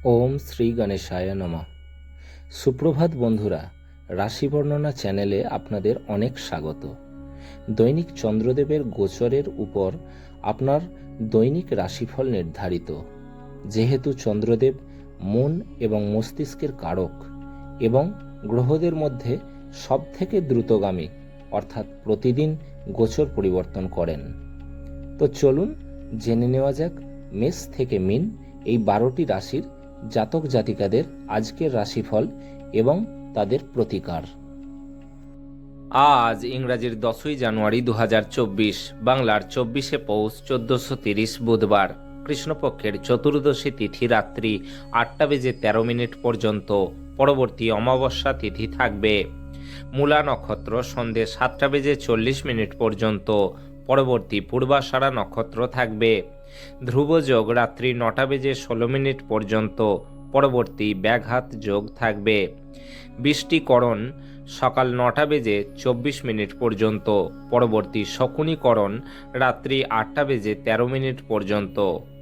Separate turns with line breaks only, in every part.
ওম শ্রী গণেশায় নমঃ। সুপ্রভাত বন্ধুরা, রাশি বর্ণনা চ্যানেলে আপনাদের অনেক স্বাগত। দৈনিক চন্দ্রদেবের গোচরের উপর আপনার দৈনিক রাশিফল নির্ধারিত। যেহেতু চন্দ্রদেব মন এবং মস্তিষ্কের কারক এবং গ্রহদের মধ্যে সবথেকে দ্রুতগামী, অর্থাৎ প্রতিদিন গোচর পরিবর্তন করেন। তো চলুন জেনে নেওয়া যাক মেষ থেকে মীন এই 12টি রাশির জাতক জাতিকাদের আজকের রাশিফল এবং তাদের প্রতিকার। আজ ইংরাজির 10ই জানুয়ারি 2024, বাংলার 24শে পৌষ 1430 বুধবার, কৃষ্ণপক্ষের চতুর্দশী তিথি রাত্রি 8:13 পর্যন্ত। পরবর্তী অমাবস্যা তিথি থাকবে। মূলা নক্ষত্র সন্ধে 7:40 পর্যন্ত। পরবর্তী পূর্বাষাঢ়া নক্ষত্র থাকবে। ধ্রুব যোগ রাত্রি 9:16 পর্যন্ত। পরবর্তী ব্যাঘাত যোগ থাকবে। বৃষ্টিকরণ সকাল 9:24 পর্যন্ত। পরবর্তী শকুনিকরণ রাত্রি 8:13 পর্যন্ত।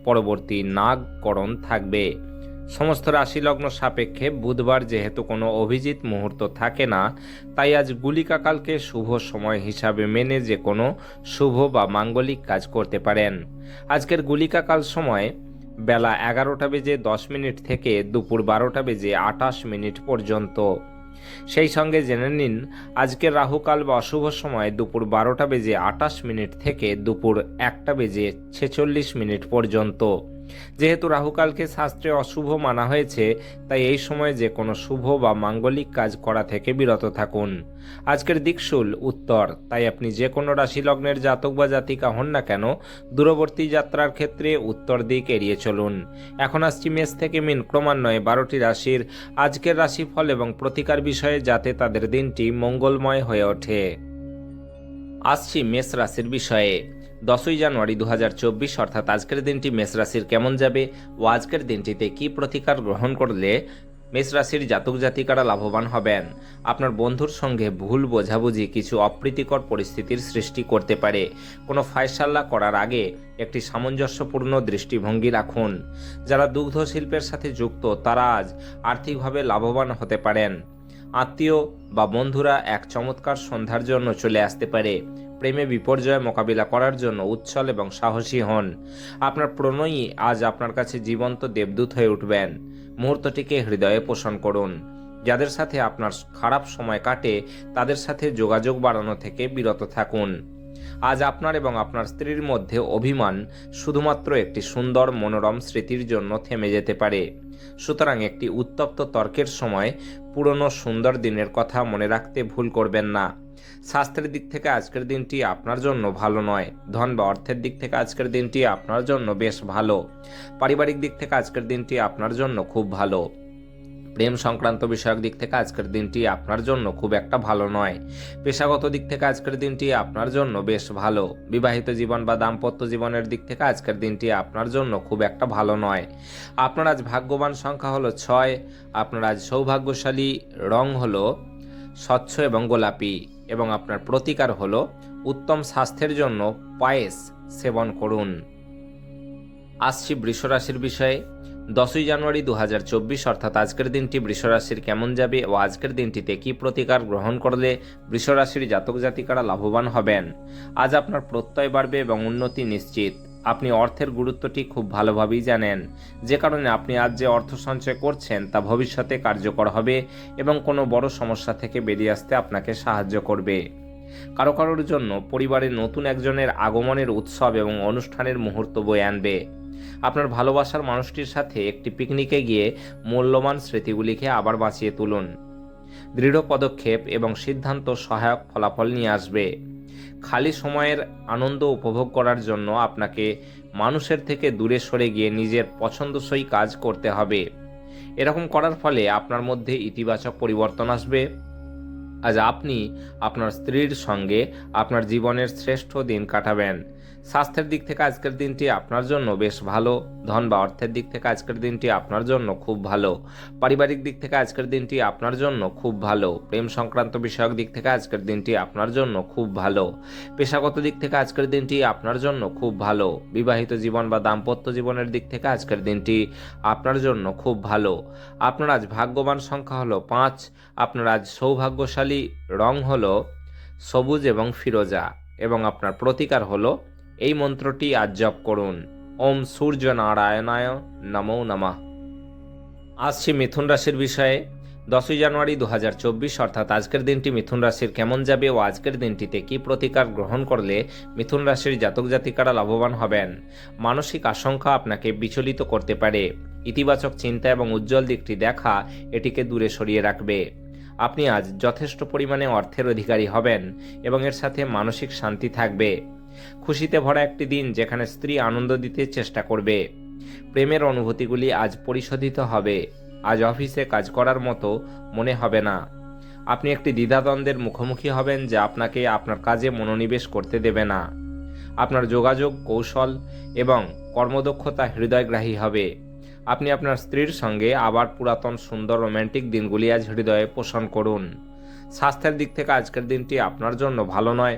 পরবর্তী নাগকরণ থাকবে। সমস্ত রাশি লগ্ন সাপেক্ষে বুধবার যেহেতু কোনো অভিজিৎ মুহূর্ত থাকে না, তাই আজ গুলিকাকালকে শুভ সময় হিসাবে মেনে যে কোনো শুভ বা মাঙ্গলিক কাজ করতে পারেন। আজকের গুলিকাকাল সময় বেলা 11:10 থেকে দুপুর 12:28 পর্যন্ত। সেই সঙ্গে জেনে নিন আজকের রাহুকাল বা অশুভ সময় দুপুর 12:28 থেকে দুপুর 1:46 পর্যন্ত। যেহেতু রাহুকালকে শাস্ত্রে অশুভ মানা হয়েছে, তাই এই সময় যে কোনো শুভ বা মাঙ্গলিক কাজ করা থেকে বিরত থাকুন। আজকের দিকশুল উত্তর, তাই আপনি যে কোনো রাশি লগ্নের জাতক বা জাতিকা হন না কেন, দূরবর্তী যাত্রার ক্ষেত্রে উত্তর দিক এড়িয়ে চলুন। এখন আসছি মেষ থেকে মীন ক্রমান্বয়ে 12টি রাশির আজকের রাশিফল এবং প্রতিকার বিষয়ে, যাতে তাদের দিনটি মঙ্গলময় হয়ে ওঠে। আসছি মেষ রাশির বিষয়ে। 10ই জানুয়ারি 2024 অর্থাৎ আজকের দিনটি মেষ রাশির কেমন যাবে ও আজকের দিনটিতে কি প্রতিকার গ্রহণ করলে মেষ রাশির জাতক জাতিকারা লাভবান হবেন। আপনার বন্ধুর সঙ্গে ভুল বোঝাবুঝি কিছু অপ্রীতিকর পরিস্থিতির সৃষ্টি করতে পারে। কোনো ফায়সাল্লা করার আগে একটি সামঞ্জস্যপূর্ণ দৃষ্টিভঙ্গি রাখুন। যারা দুগ্ধ শিল্পের সাথে যুক্ত তারা আজ আর্থিকভাবে লাভবান হতে পারেন। আত্মীয় বা বন্ধুরা এক চমৎকার সন্ধ্যার জন্য চলে আসতে পারে। প্রেমে বিপর্যয় মোকাবিলা করার জন্য উচ্ছল এবং সাহসী হন। আপনার প্রণয়ী আজ আপনার কাছে জীবন্ত দেবদূত হয়ে উঠবেন। মুহূর্তটিকে হৃদয়ে পোষণ করুন। যাদের সাথে আপনার খারাপ সময় কাটে তাদের সাথে যোগাযোগ বাড়ানো থেকে বিরত থাকুন। আজ আপনার এবং আপনার স্ত্রীর মধ্যে অভিমান শুধুমাত্র একটি সুন্দর মনোরম স্মৃতির জন্য থেমে যেতে পারে। সুতরাং একটি উত্তপ্ত তর্কের সময় পুরনো সুন্দর দিনের কথা মনে রাখতে ভুল করবেন না। স্বাস্থ্যের দিক থেকে আজকের দিনটি আপনার জন্য ভালো নয়। ধন বা অর্থের দিক থেকে আজকের দিনটি আপনার জন্য বেশ ভালো। পারিবারিক দিক থেকে আজকের দিনটি আপনার জন্য খুব ভালো। প্রেম সংক্রান্ত বিষয়ক দিক থেকে আজকের দিনটি আপনার জন্য খুব একটা ভালো নয়। পেশাগত দিক থেকে আজকের দিনটি আপনার জন্য বেশ ভালো। বিবাহিত জীবন বা দাম্পত্য জীবনের দিক থেকে আজকের দিনটি আপনার জন্য খুব একটা ভালো নয়। আপনার আজ ভাগ্যবান সংখ্যা হলো 6। আপনার আজ সৌভাগ্যশালী রং হলো স্বচ্ছ এবং গোলাপি এবং আপনার প্রতিকার হলো উত্তম স্বাস্থ্যের জন্য পায়েস সেবন করুন। আসছি বৃষ রাশির বিষয়ে। 10ই জানুয়ারি 2024 অর্থাৎ আজকের দিনটি বৃষ রাশির কেমন যাবে ও আজকের দিনটিতে কি প্রতিকার গ্রহণ করলে বৃষ রাশির জাতক জাতিকারা লাভবান হবেন। আজ আপনার প্রত্যয় বাড়বে এবং উন্নতি নিশ্চিত। আপনি অর্থের গুরুত্বটি খুব ভালোভাবেই জানেন, যে কারণে আপনি আজ যে অর্থ সঞ্চয় করছেন তা ভবিষ্যতে কার্যকর হবে এবং কোনো বড় সমস্যা থেকে বেরিয়ে আসতে আপনাকে সাহায্য করবে। কারো কারোর জন্য পরিবারের নতুন একজনের আগমনের উৎসব এবং অনুষ্ঠানের মুহূর্ত বয়ে আনবে। আপনার ভালোবাসার মানুষটির সাথে একটি পিকনিকে গিয়ে মূল্যবান স্মৃতিগুলিকে আবার বাঁচিয়ে তুলুন। দৃঢ় পদক্ষেপ এবং সিদ্ধান্ত সহায়ক ফলাফল নিয়ে আসবে। খালি সময়ের আনন্দ উপভোগ করার জন্য আপনাকে মানুষের থেকে দূরে সরে গিয়ে নিজের পছন্দসই কাজ করতে হবে। এরকম করার ফলে আপনার মধ্যে ইতিবাচক পরিবর্তন আসবে। আজ আপনি আপনার স্ত্রীর সঙ্গে আপনার জীবনের শ্রেষ্ঠ দিন কাটাবেন। স্বাস্থ্যের দিক থেকে আজকের দিনটি আপনার জন্য বেশ ভালো। ধন বা অর্থের দিক থেকে আজকের দিনটি আপনার জন্য খুব ভালো। পারিবারিক দিক থেকে আজকের দিনটি আপনার জন্য খুব ভালো। প্রেম সংক্রান্ত বিষয়ক দিক থেকে আজকের দিনটি আপনার জন্য খুব ভালো। পেশাগত দিক থেকে আজকের দিনটি আপনার জন্য খুব ভালো। বিবাহিত জীবন বা দাম্পত্য জীবনের দিক থেকে আজকের দিনটি আপনার জন্য খুব ভালো। আপনার আজ ভাগ্যবান সংখ্যা হলো 5। আপনার আজ সৌভাগ্যশালী রং হলো সবুজ এবং ফিরোজা, এবং আপনার প্রতিকার হলো এই মন্ত্রটি আজ জপ করুন, ওম সূর্য নারায়ণায় নমো নমঃ। আসছি মিথুন রাশির বিষয়ে। 10ই জানুয়ারি 2024 অর্থাৎ আজকের দিনটি মিথুন রাশির কেমন যাবে ও আজকের দিনটিতে কি প্রতিকার গ্রহণ করলে মিথুন রাশির জাতক জাতিকারা লাভবান হবেন। মানসিক আশঙ্কা আপনাকে বিচলিত করতে পারে। ইতিবাচক চিন্তা এবং উজ্জ্বল দিকটি দেখা এটিকে দূরে সরিয়ে রাখবে। আপনি আজ যথেষ্ট পরিমাণে অর্থের অধিকারী হবেন এবং এর সাথে মানসিক শান্তি থাকবে। খুশিতে ভরা একটি দিন যেখানে স্ত্রী আনন্দ দিতে চেষ্টা করবে। প্রেমের অনুভূতিগুলি আজ পরিশোধিত হবে। আজ অফিসে কাজ করার মতো মনে হবে না। আপনি একটি দ্বিধাদ্বন্দ্বের মুখোমুখি হবেন যা আপনাকে আপনার কাজে মনোনিবেশ করতে দেবে না। আপনার যোগাযোগ কৌশল এবং কর্মদক্ষতা হৃদয়গ্রাহী হবে। আপনি আপনার স্ত্রীর সঙ্গে আবার পুরাতন সুন্দর রোম্যান্টিক দিনগুলি আজ হৃদয়ে পোষণ করুন। স্বাস্থ্যের দিক থেকে আজকের দিনটি আপনার জন্য ভালো নয়।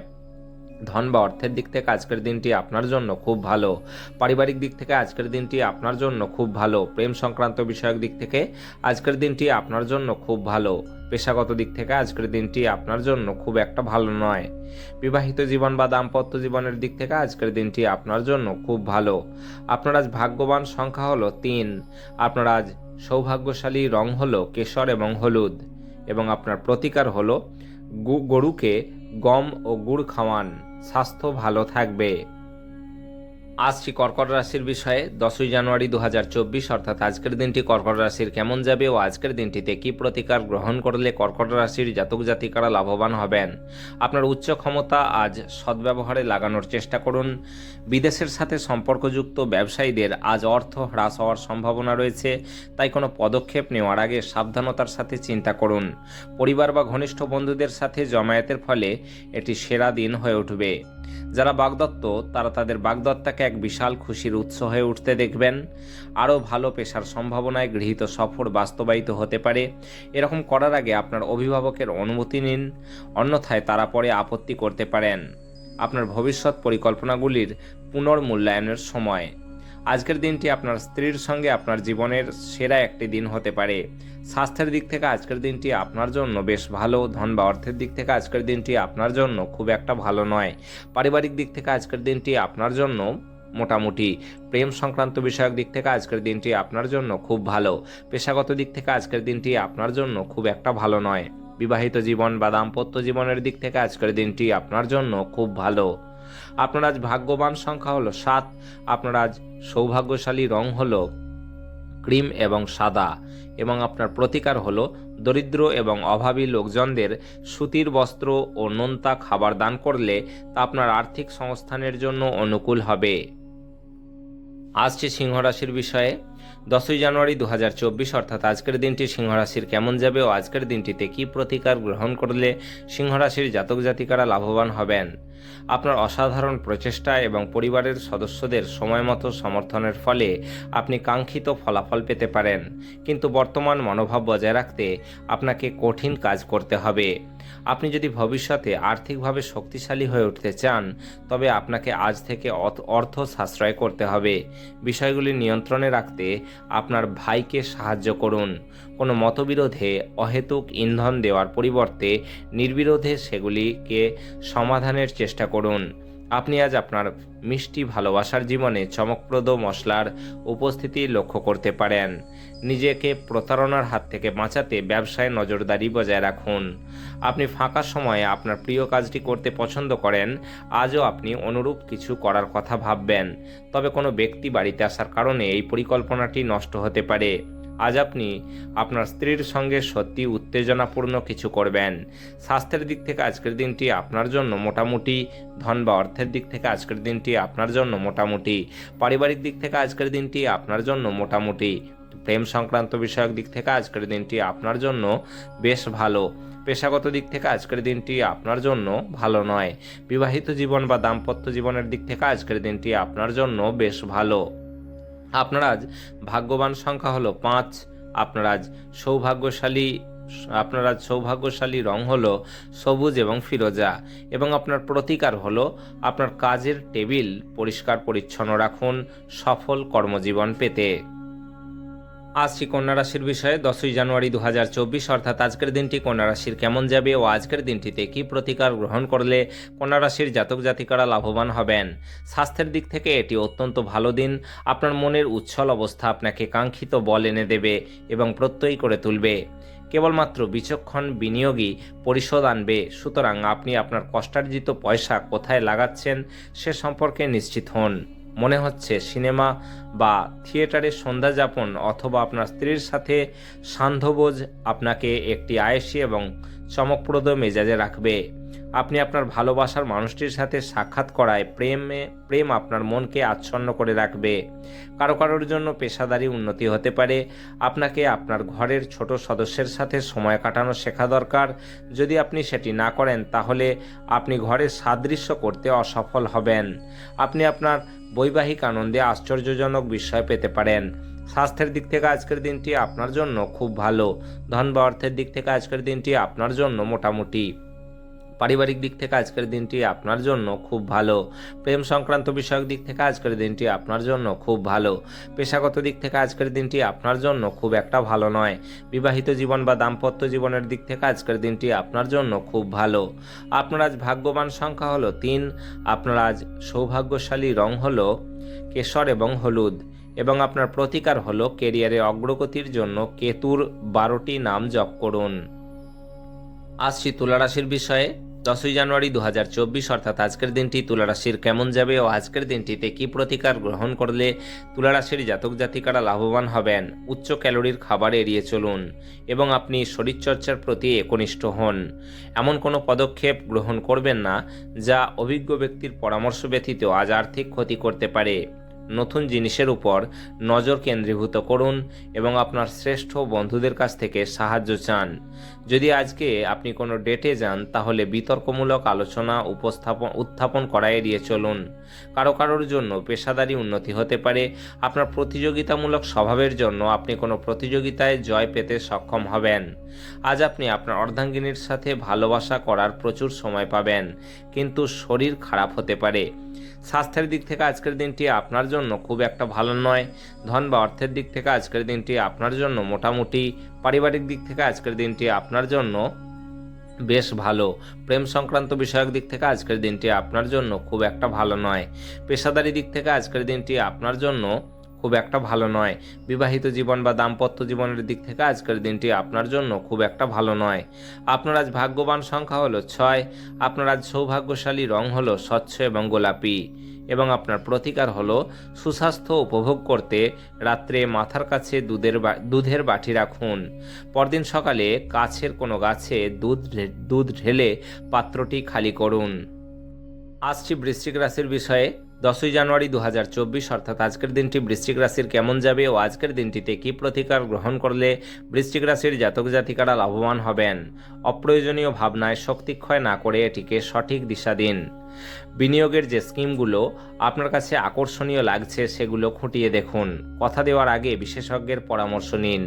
ধন বা অর্থের দিক থেকে আজকের দিনটি আপনার জন্য খুব ভালো। পারিবারিক দিক থেকে আজকের দিনটি আপনার জন্য খুব ভালো। প্রেম সংক্রান্ত বিষয়ক দিক থেকে আজকের দিনটি আপনার জন্য খুব ভালো। পেশাগত দিক থেকে আজকের দিনটি আপনার জন্য খুব একটা ভালো নয়। বিবাহিত জীবন বা দাম্পত্য জীবনের দিক থেকে আজকের দিনটি আপনার জন্য খুব ভালো। আপনার আজ ভাগ্যবান সংখ্যা হলো 3। আপনার আজ সৌভাগ্যশালী রং হলো কেশর এবং হলুদ, এবং আপনার প্রতিকার হলো গরুকে গম ও গুড় খাওয়ান। স্বাস্থ্য ভালো থাকবে। আসছি কর্কট রাশির বিষয়ে। 10ই জানুয়ারি 2024 অর্থাৎ আজকের দিনটি কর্কট রাশির কেমন যাবে ও আজকের দিনটিতে কি প্রতিকার গ্রহণ করলে কর্কট রাশির জাতক জাতিকারা লাভবান হবেন। আপনার উচ্চ ক্ষমতা আজ সদ্ব্যবহারে লাগানোর চেষ্টা করুন। বিদেশের সাথে সম্পর্কযুক্ত ব্যবসায়ীদের আজ অর্থ হ্রাস হওয়ার সম্ভাবনা রয়েছে, তাই কোনো পদক্ষেপ নেওয়ার আগে সাবধানতার সাথে চিন্তা করুন। পরিবার বা ঘনিষ্ঠ বন্ধুদের সাথে জমায়েতের ফলে এটি সেরা দিন হয়ে উঠবে। যারা বাগদত্ত তারা তাদের বাগদত্তাকে এক বিশাল খুশির উৎস হয়ে উঠতে দেখবেন। আরও ভালো পেশার সম্ভাবনায় গৃহীত সফর বাস্তবায়িত হতে পারে। এরকম করার আগে আপনার অভিভাবকের অনুমতি নিন, অন্যথায় তারা পরে আপত্তি করতে পারেন। আপনার ভবিষ্যৎ পরিকল্পনাগুলির পুনর্মূল্যায়নের সময়। আজকের দিনটি আপনার স্ত্রীর সঙ্গে আপনার জীবনের সেরা একটি দিন হতে পারে। স্বাস্থ্যের দিক থেকে আজকের দিনটি আপনার জন্য বেশ ভালো। ধন বা অর্থের দিক থেকে আজকের দিনটি আপনার জন্য খুব একটা ভালো নয়। পারিবারিক দিক থেকে আজকের দিনটি আপনার জন্য মোটামুটি। প্রেম সংক্রান্ত বিষয়ক দিক থেকে আজকের দিনটি আপনার জন্য খুব ভালো। পেশাগত দিক থেকে আজকের দিনটি আপনার জন্য খুব একটা ভালো নয়। বিবাহিত জীবন বা দাম্পত্য জীবনের দিক থেকে আজকের দিনটি আপনার জন্য খুব ভালো। আপনার আজ ভাগ্যবান সংখ্যা হলো 7। আপনার আজ সৌভাগ্যশালী রং হলো ক্রিম এবং সাদা, এবং আপনার প্রতিকার হলো দরিদ্র এবং অভাবী লোকজনদের সুতির বস্ত্র ও নোনতা খাবার দান করলে তা আপনার আর্থিক সংস্থানের জন্য অনুকূল হবে। আসছে সিংহ রাশির বিষয়ে। 10ই জানুয়ারি 2024 অর্থাৎ আজকের দিনটি সিংহ রাশির কেমন যাবে ও আজকের দিনটিতে কি প্রতিকার গ্রহণ করলে সিংহ রাশির জাতক জাতিকারা লাভবান হবেন। আপনার অসাধারণ প্রচেষ্টা এবং পরিবারের সদস্যদের সময়মতো সমর্থনের ফলে আপনি কাঙ্ক্ষিত ফলাফল পেতে পারেন, কিন্তু বর্তমান মনোভাব বজায় রাখতে আপনাকে কঠিন কাজ করতে হবে। আপনি যদি ভবিষ্যতে আর্থিকভাবে শক্তিশালী হয়ে উঠতে চান তবে আপনাকে আজ থেকে অর্থ সাশ্রয় করতে হবে। বিষয়গুলি নিয়ন্ত্রণে রাখতে আপনার ভাইকে সাহায্য করুন। কোনো মতবিরোধে অহেতুক ইন্ধন দেওয়ার পরিবর্তে নির্বিরোধে সেগুলিকে সমাধানের চেষ্টা করুন। আপনি আজ আপনার মিষ্টি ভালোবাসার জীবনে চমকপ্রদ মশলার উপস্থিতি লক্ষ্য করতে পারেন। নিজেকে প্রতারণার হাত থেকে বাঁচাতে ব্যবসায় নজরদারি বজায় রাখুন। আপনি ফাঁকা সময়ে আপনার প্রিয় কাজটি করতে পছন্দ করেন। আজও আপনি অনুরূপ কিছু করার কথা ভাববেন, তবে কোনো ব্যক্তি বাড়িতে আসার কারণে এই পরিকল্পনাটি নষ্ট হতে পারে। আজ আপনি আপনার স্ত্রীর সঙ্গে সত্যি উত্তেজনাপূর্ণ কিছু করবেন। স্বাস্থ্যের দিক থেকে আজকের দিনটি আপনার জন্য মোটামুটি। ধন বা অর্থের দিক থেকে আজকের দিনটি আপনার জন্য মোটামুটি। পারিবারিক দিক থেকে আজকের দিনটি আপনার জন্য মোটামুটি। প্রেম সংক্রান্ত বিষয়ক দিক থেকে আজকের দিনটি আপনার জন্য বেশ ভালো। পেশাগত দিক থেকে আজকের দিনটি আপনার জন্য ভালো নয়। বিবাহিত জীবন বা দাম্পত্য জীবনের দিক থেকে আজকের দিনটি আপনার জন্য বেশ ভালো। আপনার আজ ভাগ্যবান সংখ্যা হলো 5। আপনার আজ সৌভাগ্যশালী রং হলো সবুজ এবং ফিরোজা, এবং আপনার প্রতিকার হলো আপনার কাজের টেবিল পরিষ্কার পরিচ্ছন্ন রাখুন সফল কর্মজীবন পেতে। আসছি কন্যা রাশির বিষয়ে 10ই জানুয়ারি 2024, অর্থাৎ আজকের দিনটি কন্যা রাশির কেমন যাবে ও আজকের দিনটিতে কি প্রতিকার গ্রহণ করলে কন্যা রাশির জাতক জাতিকারা লাভবান হবেন। স্বাস্থ্যের দিক থেকে এটি অত্যন্ত ভালো দিন। আপনার মনের উচ্ছল অবস্থা আপনাকে কাঙ্ক্ষিত বল এনে দেবে এবং প্রত্যয়ী করে তুলবে। কেবলমাত্র বিচক্ষণ বিনিয়োগই পরিশোধ আনবে, সুতরাং আপনি আপনার কষ্টার্জিত পয়সা কোথায় লাগাচ্ছেন সে সম্পর্কে নিশ্চিত হন। মনে হচ্ছে সিনেমা বা থিয়েটারে সন্ধ্যা যাপন অথবা আপনার স্ত্রীর সাথে সান্ধ্যভোজ আপনাকে একটি আয়েসি এবং চমকপ্রদ মেজাজে রাখবে। আপনি আপনার ভালোবাসার মানুষটির সাথে সাক্ষাৎ করায় প্রেম আপনার মনকে আচ্ছন্ন করে রাখবে। কারোর জন্য পেশাদারি উন্নতি হতে পারে। আপনাকে আপনার ঘরের ছোট সদস্যের সাথে সময় কাটানো শেখা দরকার। যদি আপনি সেটি না করেন তাহলে আপনি ঘরের সাদৃশ্য করতে অসফল হবেন। আপনি আপনার বৈবাহিক আনন্দে আশ্চর্যজনক বিষয় পেতে পারেন। স্বাস্থ্যের দিক থেকে আজকের দিনটি আপনার জন্য খুব ভালো। ধন বা অর্থের দিক থেকে আজকের দিনটি আপনার জন্য মোটামুটি। পারিবারিক দিক থেকে আজকের দিনটি আপনার জন্য খুব ভালো। প্রেম সংক্রান্ত বিষয়ক দিক থেকে আজকের দিনটি আপনার জন্য খুব ভালো। পেশাগত দিক থেকে আজকের দিনটি আপনার জন্য খুব একটা ভালো নয়। বিবাহিত জীবন বা দাম্পত্য জীবনের দিক থেকে আজকের দিনটি আপনার জন্য খুব ভালো। আপনার আজ ভাগ্যবান সংখ্যা হলো 3। আপনার আজ সৌভাগ্যশালী রং হলো কেশর এবং হলুদ, এবং আপনার প্রতিকার হলো কেরিয়ারে অগ্রগতির জন্য কেতুর 12টি নাম জপ করুন। আসছি তুলা রাশির বিষয়ে 10ই জানুয়ারি 2024, অর্থাৎ আজকের দিনটি তুলা রাশির কেমন যাবে ও আজকের দিনটিতে কি প্রতিকার গ্রহণ করলে তুলা রাশির জাতক জাতিকারা লাভবান হবেন। উচ্চ ক্যালোরির খাবার এড়িয়ে চলুন এবং আপনি শরীরচর্চার প্রতি একনিষ্ঠ হন। এমন কোনো পদক্ষেপ গ্রহণ করবেন না যা অভিজ্ঞ ব্যক্তির পরামর্শ ব্যতীত আজ আর্থিক ক্ষতি করতে পারে। নতুন জিনিসের উপর নজর কেন্দ্রীভূত করুন এবং আপনার শ্রেষ্ঠ বন্ধুদের কাছ থেকে সাহায্য চান। যদি আজকে আপনি কোনো ডেটে যান তাহলে বিতর্কমূলক আলোচনা উত্থাপন করা এড়িয়ে চলুন। কারোর জন্য পেশাদারি উন্নতি হতে পারে। আপনার প্রতিযোগিতামূলক স্বভাবের জন্য আপনি কোনো প্রতিযোগিতায় জয় পেতে সক্ষম হবেন। আজ আপনি আপনার অর্ধাঙ্গিনীর সাথে ভালোবাসা করার প্রচুর সময় পাবেন, কিন্তু শরীর খারাপ হতে পারে। স্বাস্থ্যের দিক থেকে আজকের দিনটি আপনার জন্য খুব একটা ভালো নয়। ধন বা অর্থের দিক থেকে আজকের দিনটি আপনার জন্য মোটামুটি। পারিবারিক দিক থেকে আজকের দিনটি আপনার জন্য বেশ ভালো। প্রেম সংক্রান্ত বিষয়ক দিক থেকে আজকের দিনটি আপনার জন্য খুব একটা ভালো নয়। পেশাদারি দিক থেকে আজকের দিনটি আপনার জন্য খুব একটা ভালো নয়। বিবাহিত জীবন বা দাম্পত্য জীবনের দিক থেকে আজকের দিনটি আপনার জন্য খুব একটা ভালো নয়। আপনার আজ ভাগ্যবান সংখ্যা হলো 6। আপনার আজ সৌভাগ্যশালী রং হলো স্বচ্ছ এবং গোলাপি, এবং আপনার প্রতিকার হলো সুস্বাস্থ্য উপভোগ করতে রাত্রে মাথার কাছে দুধের বাটি রাখুন। পরদিন সকালে কাছের কোনো গাছে দুধ ঢেলে পাত্রটি খালি করুন। আসছি বৃশ্চিক রাশির বিষয়ে 10ই জানুয়ারি 2024, অর্থাৎ আজকের দিনটি বৃশ্চিক রাশির কেমন যাবে ও আজকের দিনটিতে কি প্রতিকার গ্রহণ করলে বৃশ্চিক রাশির জাতক জাতিকারা লাভবান হবেন। অপ্রয়োজনীয় ভাবনায় শক্তিক্ষয় না করে এটিকে সঠিক দিশা দিন। বিনিয়োগের যে স্কিমগুলো আপনার কাছে আকর্ষণীয় লাগছে সেগুলো খুঁটিয়ে দেখুন। কথা দেওয়ার আগে বিশেষজ্ঞের পরামর্শ নিন।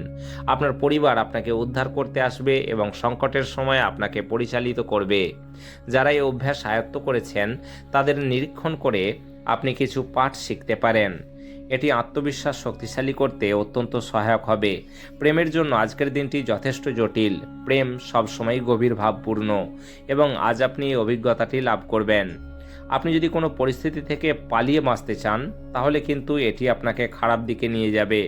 আপনার পরিবার আপনাকে উদ্ধার করতে আসবে এবং সংকটের সময় আপনাকে পরিচালিত করবে। যারা এই অভ্যাস আয়ত্ত করেছেন তাদের নিরীক্ষণ করে আপনি কিছু পাঠ শিখতে পারেন। এটি আত্মবিশ্বাস শক্তিশালী করতে অত্যন্ত সহায়ক হবে। প্রেমের জন্য আজকের দিনটি যথেষ্ট জটিল। প্রেম সবসময় গভীর ভাবপূর্ণ এবং আজ আপনি এই অভিজ্ঞতাটি লাভ করবেন। আপনি যদি কোনো পরিস্থিতি থেকে পালিয়ে বাঁচতে চান তাহলে কিন্তু এটি আপনাকে খারাপ দিকে নিয়ে যাবে।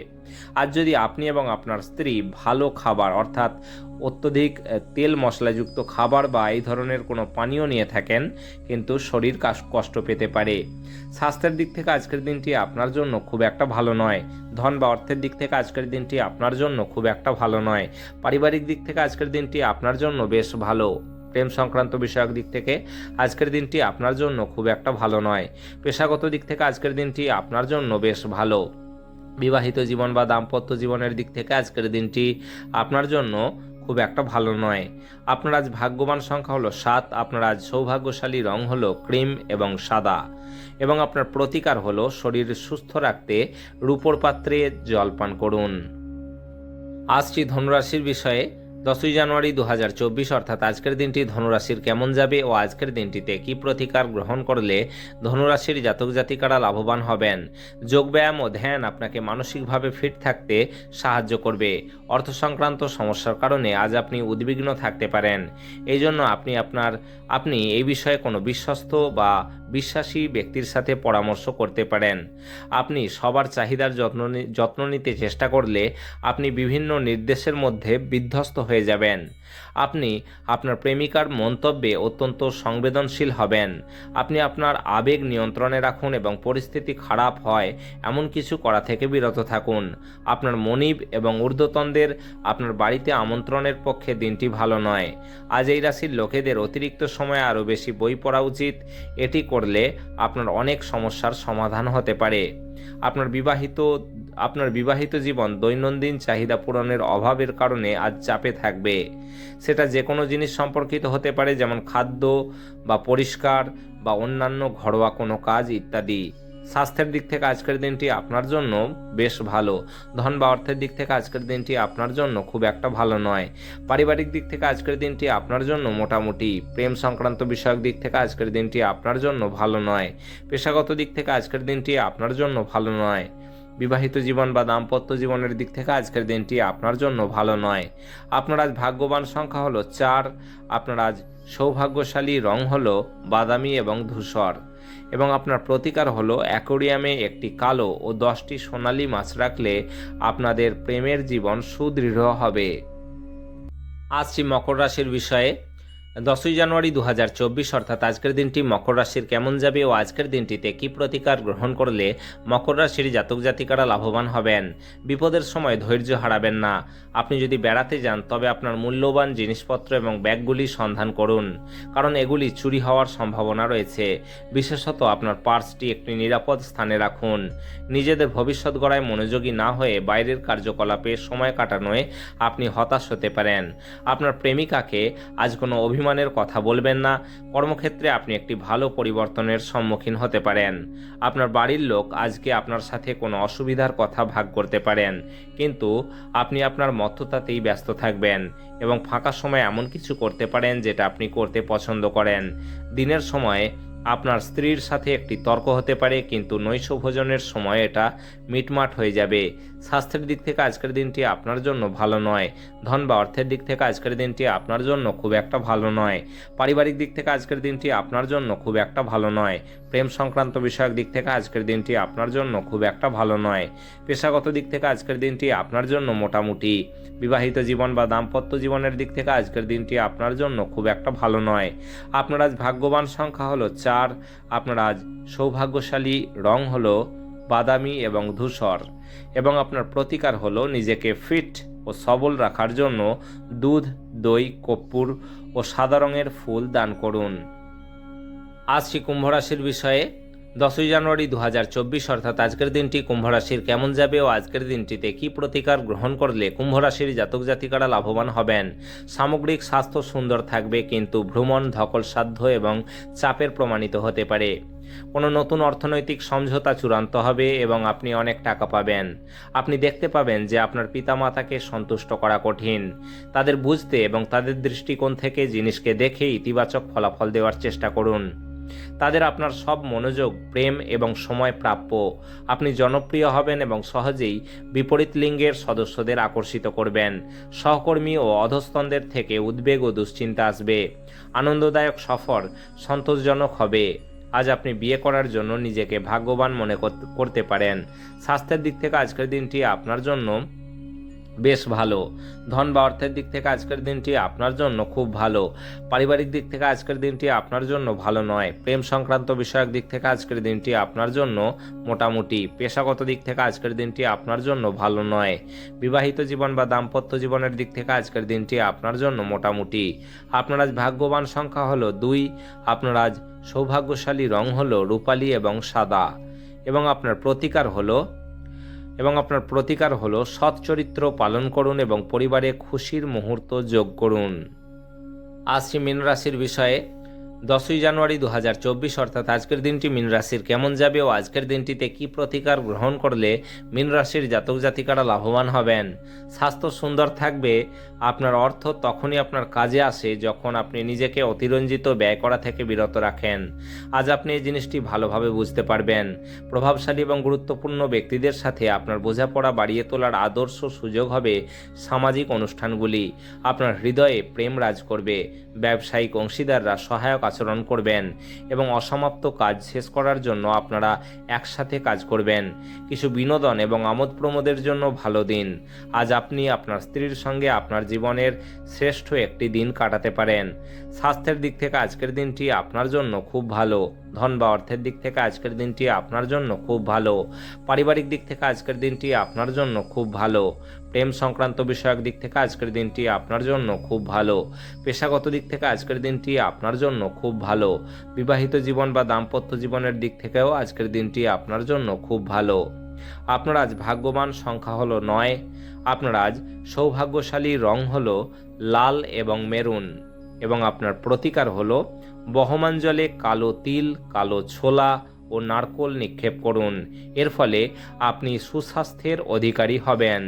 আজ যদি আপনি এবং আপনার স্ত্রী ভালো খাবার অর্থাৎ অত্যধিক তেল মশলাযুক্ত খাবার বা এই ধরনের কোনো পানীয় নিয়ে থাকেন, কিন্তু শরীর কষ্ট পেতে পারে। স্বাস্থ্যের দিক থেকে আজকের দিনটি আপনার জন্য খুব একটা ভালো নয়। ধন বা অর্থের দিক থেকে আজকের দিনটি আপনার জন্য খুব একটা ভালো নয়। পারিবারিক দিক থেকে আজকের দিনটি আপনার জন্য বেশ ভালো। প্রেম সংক্রান্ত বিষয়ক দিক থেকে আজকের দিনটি আপনার জন্য খুব একটা ভালো নয়। পেশাগত দিক থেকে আজকের দিনটি আপনার জন্য বেশ ভালো। বিবাহিত জীবন বা দাম্পত্য জীবনের দিক থেকে আজকের দিনটি আপনার জন্য খুব একটা ভালো নয়। আপনার আজ ভাগ্যবান সংখ্যা হলো 7। আপনার আজ সৌভাগ্যশালী রং হলো ক্রিম এবং সাদা। এবং আপনার প্রতিকার হলো শরীর সুস্থ রাখতে রূপোর পাত্রে জল পান করুন। আসছি ধনুরাশির বিষয়ে। 10ই জানুয়ারি 2024 অর্থাৎ আজকের দিনটি ধনুরাশির কেমন যাবে ও আজকের দিনটিতে কি প্রতিকার গ্রহণ করলে ধনুরাশির জাতক জাতিকারা লাভবান হবেন। যোগব্যায়াম ও ধ্যান আপনাকে মানসিকভাবে ফিট থাকতে সাহায্য করবে। অর্থ সংক্রান্ত সমস্যার কারণে আজ আপনি উদ্বিগ্ন থাকতে পারেন। এই জন্য আপনি এই বিষয়ে কোনো বিশ্বস্ত বা বিশ্বাসী ব্যক্তির সাথে পরামর্শ করতে পারেন। আপনি সবার চাহিদার যত্ন নিতে চেষ্টা করলে আপনি বিভিন্ন নির্দেশের মধ্যে বিধ্বস্ত হয়ে যাবেন। আপনি আপনার প্রেমিকার মন্তব্যে অত্যন্ত সংবেদনশীল হবেন। আপনি আপনার আবেগ নিয়ন্ত্রণে রাখুন এবং পরিস্থিতি খারাপ হয় এমন কিছু করা থেকে বিরত থাকুন। আপনার মনিব এবং ঊর্ধ্বতনদের আপনার বাড়িতে আমন্ত্রণের পক্ষে দিনটি ভালো নয়। আজ এই রাশির লোকেদের অতিরিক্ত সময়ে আরও বেশি বই পড়া উচিত। এটি করলে আপনার অনেক সমস্যার সমাধান হতে পারে। আপনার বিবাহিত জীবন দৈনন্দিন চাহিদা পূরণের অভাবের কারণে আজ চাপে থাকবে। সেটা যে কোনো জিনিস সম্পর্কিত হতে পারে, যেমন খাদ্য বা পরিষ্কার বা অন্যান্য ঘরোয়া কোনো কাজ ইত্যাদি। স্বাস্থ্যের দিক থেকে আজকের দিনটি আপনার জন্য বেশ ভালো। ধন বা অর্থের দিক থেকে আজকের দিনটি আপনার জন্য খুব একটা ভালো নয়। পারিবারিক দিক থেকে আজকের দিনটি আপনার জন্য মোটামুটি। প্রেম সংক্রান্ত বিষয়ক দিক থেকে আজকের দিনটি আপনার জন্য ভালো নয়। পেশাগত দিক থেকে আজকের দিনটি আপনার জন্য ভালো নয়। বিবাহিত জীবন বা দাম্পত্য জীবনের দিক থেকে আজকের দিনটি আপনার জন্য ভালো নয়। আপনার আজ ভাগ্যবান সংখ্যা হলো 4। আপনার আজ সৌভাগ্যশালী রং হলো বাদামি এবং ধূসর। এবং আপনার প্রতিকার হলো অ্যাকোরিয়ামে একটি কালো ও 10টি সোনালী মাছ রাখলে আপনাদের প্রেমের জীবন সুদৃঢ় হবে। আসছি মকর রাশির বিষয়ে। 10ই জানুয়ারি 2024 অর্থাৎ আজকের দিনটি মকর রাশির কেমন যাবে ও আজকের দিনটিতে কি প্রতিকার গ্রহণ করলে মকর রাশির জাতক জাতিকারা লাভবান হবেন। বিপদের সময় ধৈর্য হারাবেন না। আপনি যদি বেড়াতে যান তবে আপনার মূল্যবান জিনিসপত্র এবং ব্যাগগুলি সন্ধান করুন, কারণ এগুলি চুরি হওয়ার সম্ভাবনা রয়েছে। বিশেষত আপনার পার্সটি একটি নিরাপদ স্থানে রাখুন। নিজেদের ভবিষ্যৎ গড়ায় মনোযোগী না হয়ে বাইরের কার্যকলাপে সময় কাটানোয় আপনি হতাশ হতে পারেন। আপনার প্রেমিকাকে আজ কোনো অভিমানের কথা বলবেন না। কর্মক্ষেত্রে আপনি একটি ভালো পরিবর্তনের সম্মুখীন হতে পারেন। আপনার বাড়ির লোক আজকে আপনার সাথে কোনো অসুবিধার কথা ভাগ করতে পারেন, কিন্তু আপনি আপনার মত্ততাতেই ব্যস্ত থাকবেন এবং ফাঁকা সময় এমন কিছু করতে পারেন যেটা আপনি করতে পছন্দ করেন। দিনের সময় আপনার স্ত্রীর সাথে একটি তর্ক হতে পারে, কিন্তু নৈশ ভোজনের সময় এটা মিটমাট হয়ে যাবে। স্বাস্থ্যের দিক থেকে আজকের দিনটি আপনার জন্য ভালো নয়। ধন বা অর্থের দিক থেকে আজকের দিনটি আপনার জন্য খুব একটা ভালো নয়। পারিবারিক দিক থেকে আজকের দিনটি আপনার জন্য খুব একটা ভালো নয়। প্রেম সংক্রান্ত বিষয়ক দিক থেকে আজকের দিনটি আপনার জন্য খুব একটা ভালো নয়। পেশাগত দিক থেকে আজকের দিনটি আপনার জন্য মোটামুটি। বিবাহিত জীবন বা দাম্পত্য জীবনের দিক থেকে আজকের দিনটি আপনার জন্য খুব একটা ভালো নয়। আপনার আজ ভাগ্যবান সংখ্যা হলো 4। আপনার আজ সৌভাগ্যশালী রং হলো বাদামি এবং ধূসর। এবং আপনার প্রতিকার হলো নিজেকে ফিট ও সবল রাখার জন্য দুধ, দই, কর্পূর ও সাদা রঙের ফুল দান করুন। আসছি কুম্ভ রাশির বিষয়ে। 10ই জানুয়ারি 2024 অর্থাৎ আজকের দিনটি কুম্ভ রাশির কেমন যাবে ও আজকের দিনটিতে কি প্রতিকার গ্রহণ করলে কুম্ভ রাশির জাতক জাতিকারা লাভবান হবেন। সামগ্রিক স্বাস্থ্য সুন্দর থাকবে, কিন্তু ভ্রমণ ধকলসাধ্য এবং চাপের প্রমাণিত হতে পারে। কোনো নতুন অর্থনৈতিক সমঝোতা চূড়ান্ত হবে এবং আপনি অনেক টাকা পাবেন। আপনি দেখতে পাবেন যে আপনার পিতামাতাকে সন্তুষ্ট করা কঠিন। তাদের বুঝতে এবং তাদের দৃষ্টিকোণ থেকে জিনিসকে দেখে ইতিবাচক ফলাফল দেওয়ার চেষ্টা করুন। তাদের আপনার সব মনোযোগ, প্রেম এবং সময় প্রাপ্য। আপনি জনপ্রিয় হবেন এবং সহজেই বিপরীত লিঙ্গের সদস্যদের আকর্ষিত করবেন। সহকর্মী ও অধস্তনদের থেকে উদ্বেগ ও দুশ্চিন্তা আসবে। আনন্দদায়ক সফর সন্তোষজনক হবে। আজ আপনি বিয়ে করার জন্য নিজেকে ভাগ্যবান মনে করতে পারেন। স্বাস্থ্যের দিক থেকে আজকের দিনটি আপনার জন্য বেশ ভালো। ধন বা অর্থের দিক থেকে আজকের দিনটি আপনার জন্য খুব ভালো। পারিবারিক দিক থেকে আজকের দিনটি আপনার জন্য ভালো নয়। প্রেম সংক্রান্ত বিষয়ক দিক থেকে আজকের দিনটি আপনার জন্য মোটামুটি। পেশাগত দিক থেকে আজকের দিনটি আপনার জন্য ভালো নয়। বিবাহিত জীবন বা দাম্পত্য জীবনের দিক থেকে আজকের দিনটি আপনার জন্য মোটামুটি। আপনার আজ ভাগ্যবান সংখ্যা হলো 2। আপনার আজ সৌভাগ্যশালী রং হলো রূপালী এবং সাদা। এবং আপনার প্রতিকার হলো এবং আপনার প্রতিকার হলো সৎ চরিত্র পালন করুন এবং পরিবারে খুশির মুহূর্ত যোগ করুন। আসছি মীন রাশির বিষয়ে। 10ই জানুয়ারি 2024 অর্থাৎ আজকের দিনটি মীন রাশির কেমন যাবে ও আজকের দিনটিতে কি প্রতিকার গ্রহণ করলে মীন রাশির জাতক জাতিকারা লাভবান হবেন। স্বাস্থ্য সুন্দর থাকবে। আপনার অর্থ তখনই আপনার কাজে আসে যখন আপনি নিজেকে অতিরঞ্জিত ব্যয় করা থেকে বিরত রাখেন। আজ আপনি এই জিনিসটি ভালোভাবে বুঝতে পারবেন। প্রভাবশালী এবং গুরুত্বপূর্ণ ব্যক্তিদের সাথে আপনার বোঝাপড়া বাড়িয়ে তোলার আদর্শ সুযোগ হবে সামাজিক অনুষ্ঠানগুলি। আপনার হৃদয়ে প্রেম রাজ করবে। ব্যবসায়িক অংশীদাররা সহায়ক আচরণ করবেন এবং অসমাপ্ত কাজ শেষ করার জন্য আপনারা একসাথে কাজ করবেন। কিছু বিনোদন এবং আমোদ প্রমোদের জন্য ভালো দিন। আজ আপনি আপনার স্ত্রীর সঙ্গে আপনার জীবনের শ্রেষ্ঠ একটি দিন কাটাতে পারেন। স্বাস্থ্যের দিক থেকে আজকের দিনটি আপনার জন্য খুব ভালো। ধন বা অর্থের দিক থেকে আজকের দিনটি আপনার জন্য খুব ভালো। পারিবারিক দিক থেকে আজকের দিনটি আপনার জন্য খুব ভালো। প্রেম সংক্রান্ত বিষয়ক দিক থেকে আজকের দিনটি আপনার জন্য খুব ভালো। পেশাগত দিক থেকে আজকের দিনটি আপনার জন্য খুব ভালো। বিবাহিত জীবন বা দাম্পত্য জীবনের দিক থেকেও আজকের দিনটি আপনার জন্য খুব ভালো। আপনার আজ ভাগ্যবান সংখ্যা হলো 9। আপনার আজ সৌভাগ্যশালী রং হলো লাল এবং মেরুন এবং আপনার প্রতিকার হলো বহমান জলে কালো তিল, কালো ছোলা ও নারকোল নিক্ষেপ করুন। এর ফলে আপনি সুস্বাস্থ্যের অধিকারী হবেন।